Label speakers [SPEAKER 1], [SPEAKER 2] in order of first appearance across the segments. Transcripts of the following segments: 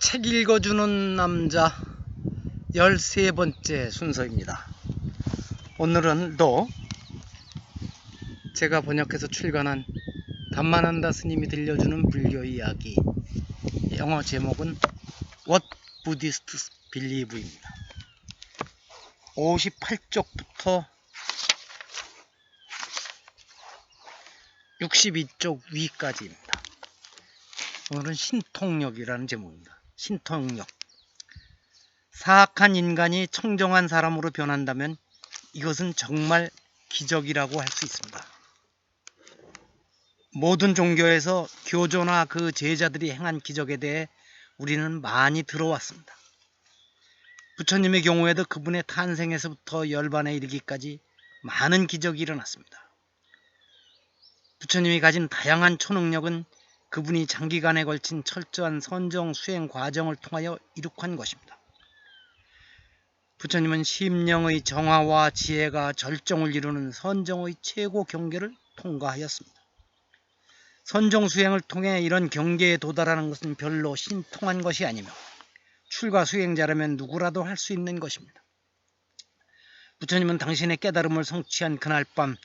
[SPEAKER 1] 책 읽어주는 남자 13번째 순서입니다. 오늘은 또 제가 번역해서 출간한 담만한다 스님이 들려주는 불교 이야기, 영어 제목은 What Buddhists Believe입니다. 58쪽부터 62쪽 위까지입니다. 오늘은 신통력이라는 제목입니다. 신통력. 사악한 인간이 청정한 사람으로 변한다면 이것은 정말 기적이라고 할 수 있습니다. 모든 종교에서 교조나 그 제자들이 행한 기적에 대해 우리는 많이 들어왔습니다. 부처님의 경우에도 그분의 탄생에서부터 열반에 이르기까지 많은 기적이 일어났습니다. 부처님이 가진 다양한 초능력은 그분이 장기간에 걸친 철저한 선정 수행 과정을 통하여 이룩한 것입니다. 부처님은 심령의 정화와 지혜가 절정을 이루는 선정의 최고 경계를 통과하였습니다. 선정 수행을 통해 이런 경계에 도달하는 것은 별로 신통한 것이 아니며 출가 수행자라면 누구라도 할 수 있는 것입니다. 부처님은 당신의 깨달음을 성취한 그날 밤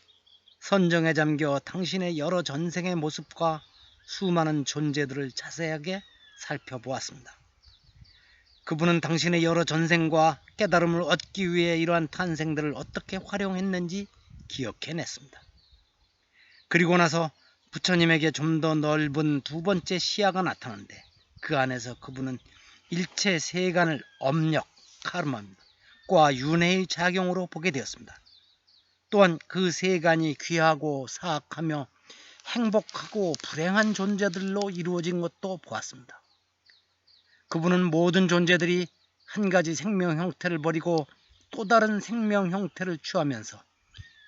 [SPEAKER 1] 선정에 잠겨 당신의 여러 전생의 모습과 수많은 존재들을 자세하게 살펴보았습니다. 그분은 당신의 여러 전생과 깨달음을 얻기 위해 이러한 탄생들을 어떻게 활용했는지 기억해냈습니다. 그리고 나서 부처님에게 좀 더 넓은 두 번째 시야가 나타나는데 그 안에서 그분은 일체 세간을 업력, 카르마과 윤회의 작용으로 보게 되었습니다. 또한 그 세간이 귀하고 사악하며 행복하고 불행한 존재들로 이루어진 것도 보았습니다. 그분은 모든 존재들이 한 가지 생명 형태를 버리고 또 다른 생명 형태를 취하면서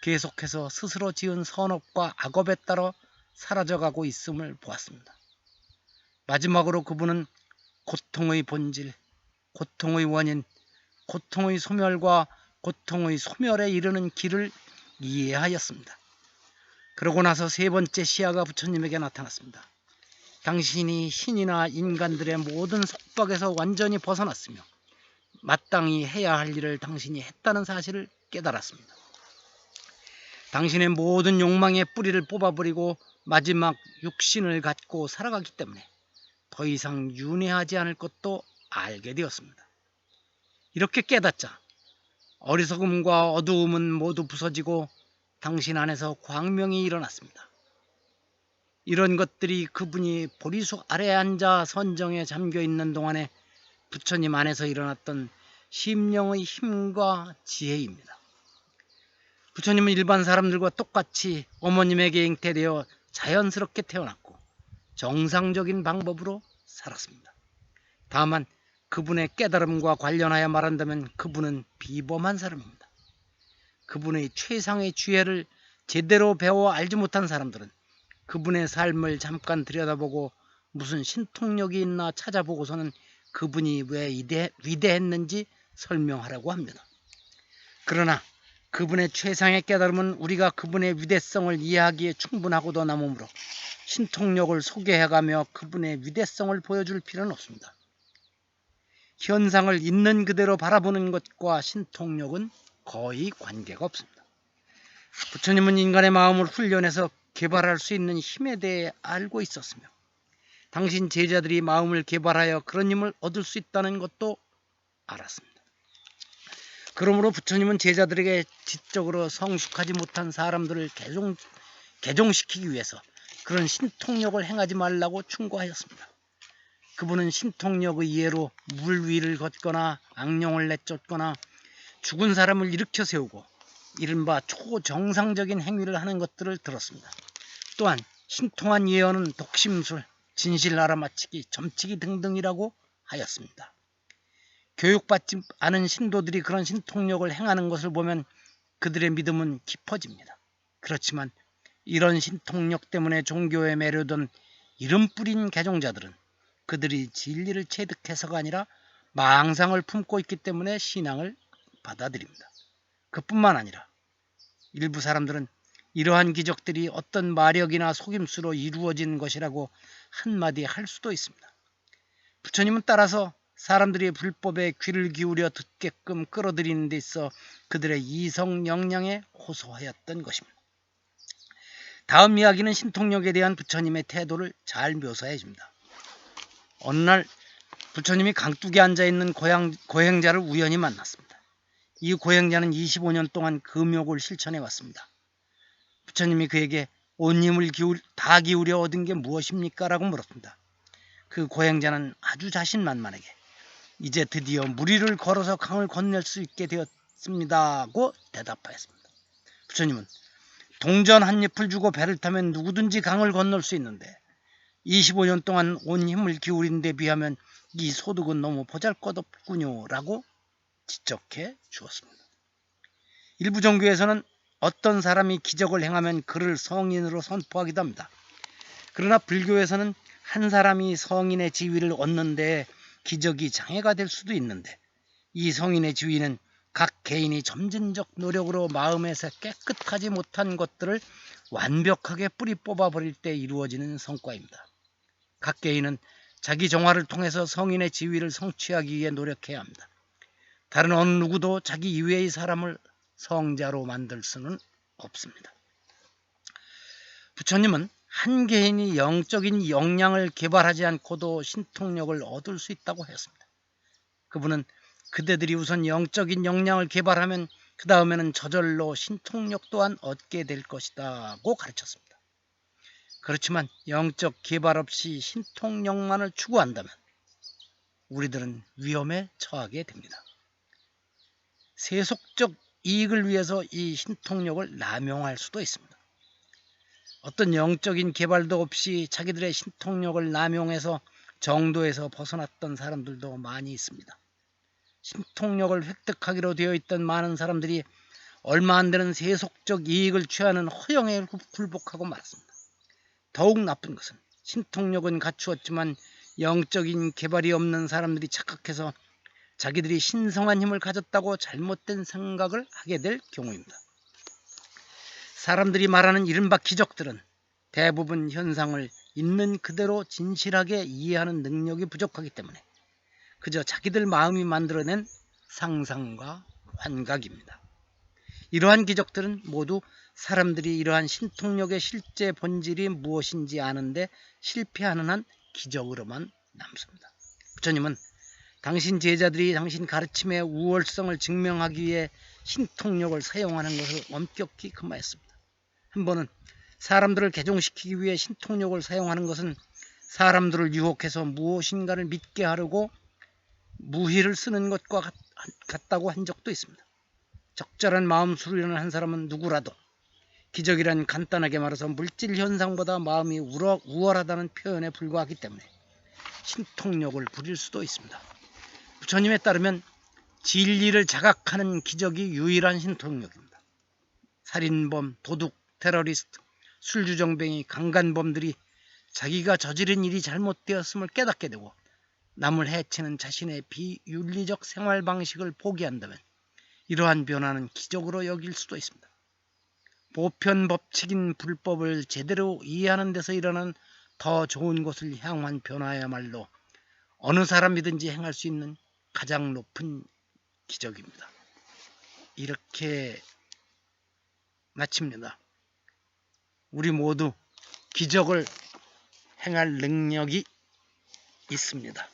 [SPEAKER 1] 계속해서 스스로 지은 선업과 악업에 따라 사라져가고 있음을 보았습니다. 마지막으로 그분은 고통의 본질, 고통의 원인, 고통의 소멸과 고통의 소멸에 이르는 길을 이해하였습니다. 그러고 나서 세 번째 시야가 부처님에게 나타났습니다. 당신이 신이나 인간들의 모든 속박에서 완전히 벗어났으며 마땅히 해야 할 일을 당신이 했다는 사실을 깨달았습니다. 당신의 모든 욕망의 뿌리를 뽑아버리고 마지막 육신을 갖고 살아가기 때문에 더 이상 윤회하지 않을 것도 알게 되었습니다. 이렇게 깨닫자 어리석음과 어두움은 모두 부서지고 당신 안에서 광명이 일어났습니다. 이런 것들이 그분이 보리수 아래에 앉아 선정에 잠겨있는 동안에 부처님 안에서 일어났던 심령의 힘과 지혜입니다. 부처님은 일반 사람들과 똑같이 어머님에게 잉태되어 자연스럽게 태어났고 정상적인 방법으로 살았습니다. 다만 그분의 깨달음과 관련하여 말한다면 그분은 비범한 사람입니다. 그분의 최상의 지혜를 제대로 배워 알지 못한 사람들은 그분의 삶을 잠깐 들여다보고 무슨 신통력이 있나 찾아보고서는 그분이 왜 위대했는지 설명하라고 합니다. 그러나 그분의 최상의 깨달음은 우리가 그분의 위대성을 이해하기에 충분하고도 남으므로 신통력을 소개해가며 그분의 위대성을 보여줄 필요는 없습니다. 현상을 있는 그대로 바라보는 것과 신통력은 거의 관계가 없습니다. 부처님은 인간의 마음을 훈련해서 개발할 수 있는 힘에 대해 알고 있었으며 당신 제자들이 마음을 개발하여 그런 힘을 얻을 수 있다는 것도 알았습니다. 그러므로 부처님은 제자들에게 지적으로 성숙하지 못한 사람들을 개종시키기 위해서 그런 신통력을 행하지 말라고 충고하였습니다. 그분은 신통력의 이해로 물 위를 걷거나 악령을 내쫓거나 죽은 사람을 일으켜 세우고 이른바 초정상적인 행위를 하는 것들을 들었습니다. 또한 신통한 예언은 독심술, 진실 알아맞히기, 점치기 등등이라고 하였습니다. 교육받지 않은 신도들이 그런 신통력을 행하는 것을 보면 그들의 믿음은 깊어집니다. 그렇지만 이런 신통력 때문에 종교에 매료된 이름 뿌린 개종자들은 그들이 진리를 체득해서가 아니라 망상을 품고 있기 때문에 신앙을 받아들입니다. 그뿐만 아니라 일부 사람들은 이러한 기적들이 어떤 마력이나 속임수로 이루어진 것이라고 한마디 할 수도 있습니다. 부처님은 따라서 사람들이 불법에 귀를 기울여 듣게끔 끌어들이는 데 있어 그들의 이성 역량에 호소하였던 것입니다. 다음 이야기는 신통력에 대한 부처님의 태도를 잘 묘사해 줍니다. 어느 날 부처님이 강둑에 앉아있는 고행자를 우연히 만났습니다. 이 고행자는 25년 동안 금욕을 실천해 왔습니다. 부처님이 그에게 온 힘을 다 기울여 얻은 게 무엇입니까? 라고 물었습니다. 그 고행자는 아주 자신만만하게 이제 드디어 무리를 걸어서 강을 건널 수 있게 되었습니다고 대답하였습니다. 부처님은 동전 한 잎을 주고 배를 타면 누구든지 강을 건널 수 있는데 25년 동안 온 힘을 기울인 데 비하면 이 소득은 너무 보잘것없군요 라고 지적해 주었습니다. 일부 종교에서는 어떤 사람이 기적을 행하면 그를 성인으로 선포하기도 합니다. 그러나 불교에서는 한 사람이 성인의 지위를 얻는 데 기적이 장애가 될 수도 있는데 이 성인의 지위는 각 개인이 점진적 노력으로 마음에서 깨끗하지 못한 것들을 완벽하게 뿌리 뽑아버릴 때 이루어지는 성과입니다. 각 개인은 자기 정화를 통해서 성인의 지위를 성취하기 위해 노력해야 합니다. 다른 어느 누구도 자기 이외의 사람을 성자로 만들 수는 없습니다. 부처님은 한 개인이 영적인 역량을 개발하지 않고도 신통력을 얻을 수 있다고 했습니다. 그분은 그대들이 우선 영적인 역량을 개발하면 그 다음에는 저절로 신통력 또한 얻게 될 것이다고 가르쳤습니다. 그렇지만 영적 개발 없이 신통력만을 추구한다면 우리들은 위험에 처하게 됩니다. 세속적 이익을 위해서 이 신통력을 남용할 수도 있습니다. 어떤 영적인 개발도 없이 자기들의 신통력을 남용해서 정도에서 벗어났던 사람들도 많이 있습니다. 신통력을 획득하기로 되어 있던 많은 사람들이 얼마 안 되는 세속적 이익을 취하는 허영에 굴복하고 말았습니다. 더욱 나쁜 것은 신통력은 갖추었지만 영적인 개발이 없는 사람들이 착각해서 자기들이 신성한 힘을 가졌다고 잘못된 생각을 하게 될 경우입니다. 사람들이 말하는 이른바 기적들은 대부분 현상을 있는 그대로 진실하게 이해하는 능력이 부족하기 때문에 그저 자기들 마음이 만들어낸 상상과 환각입니다. 이러한 기적들은 모두 사람들이 이러한 신통력의 실제 본질이 무엇인지 아는데 실패하는 한 기적으로만 남습니다. 부처님은 당신 제자들이 당신 가르침의 우월성을 증명하기 위해 신통력을 사용하는 것을 엄격히 금하였습니다. 한 번은 사람들을 개종시키기 위해 신통력을 사용하는 것은 사람들을 유혹해서 무엇인가를 믿게 하려고 무희를 쓰는 것과 같다고 한 적도 있습니다. 적절한 마음 수련을 한 사람은 누구라도 기적이란 간단하게 말해서 물질 현상보다 마음이 우월하다는 표현에 불과하기 때문에 신통력을 부릴 수도 있습니다. 부처님에 따르면 진리를 자각하는 기적이 유일한 신통력입니다. 살인범, 도둑, 테러리스트, 술주정뱅이, 강간범들이 자기가 저지른 일이 잘못되었음을 깨닫게 되고 남을 해치는 자신의 비윤리적 생활 방식을 포기한다면 이러한 변화는 기적으로 여길 수도 있습니다. 보편 법칙인 불법을 제대로 이해하는 데서 일어나는 더 좋은 곳을 향한 변화야말로 어느 사람이든지 행할 수 있는 가장 높은 기적입니다. 이렇게 마칩니다. 우리 모두 기적을 행할 능력이 있습니다.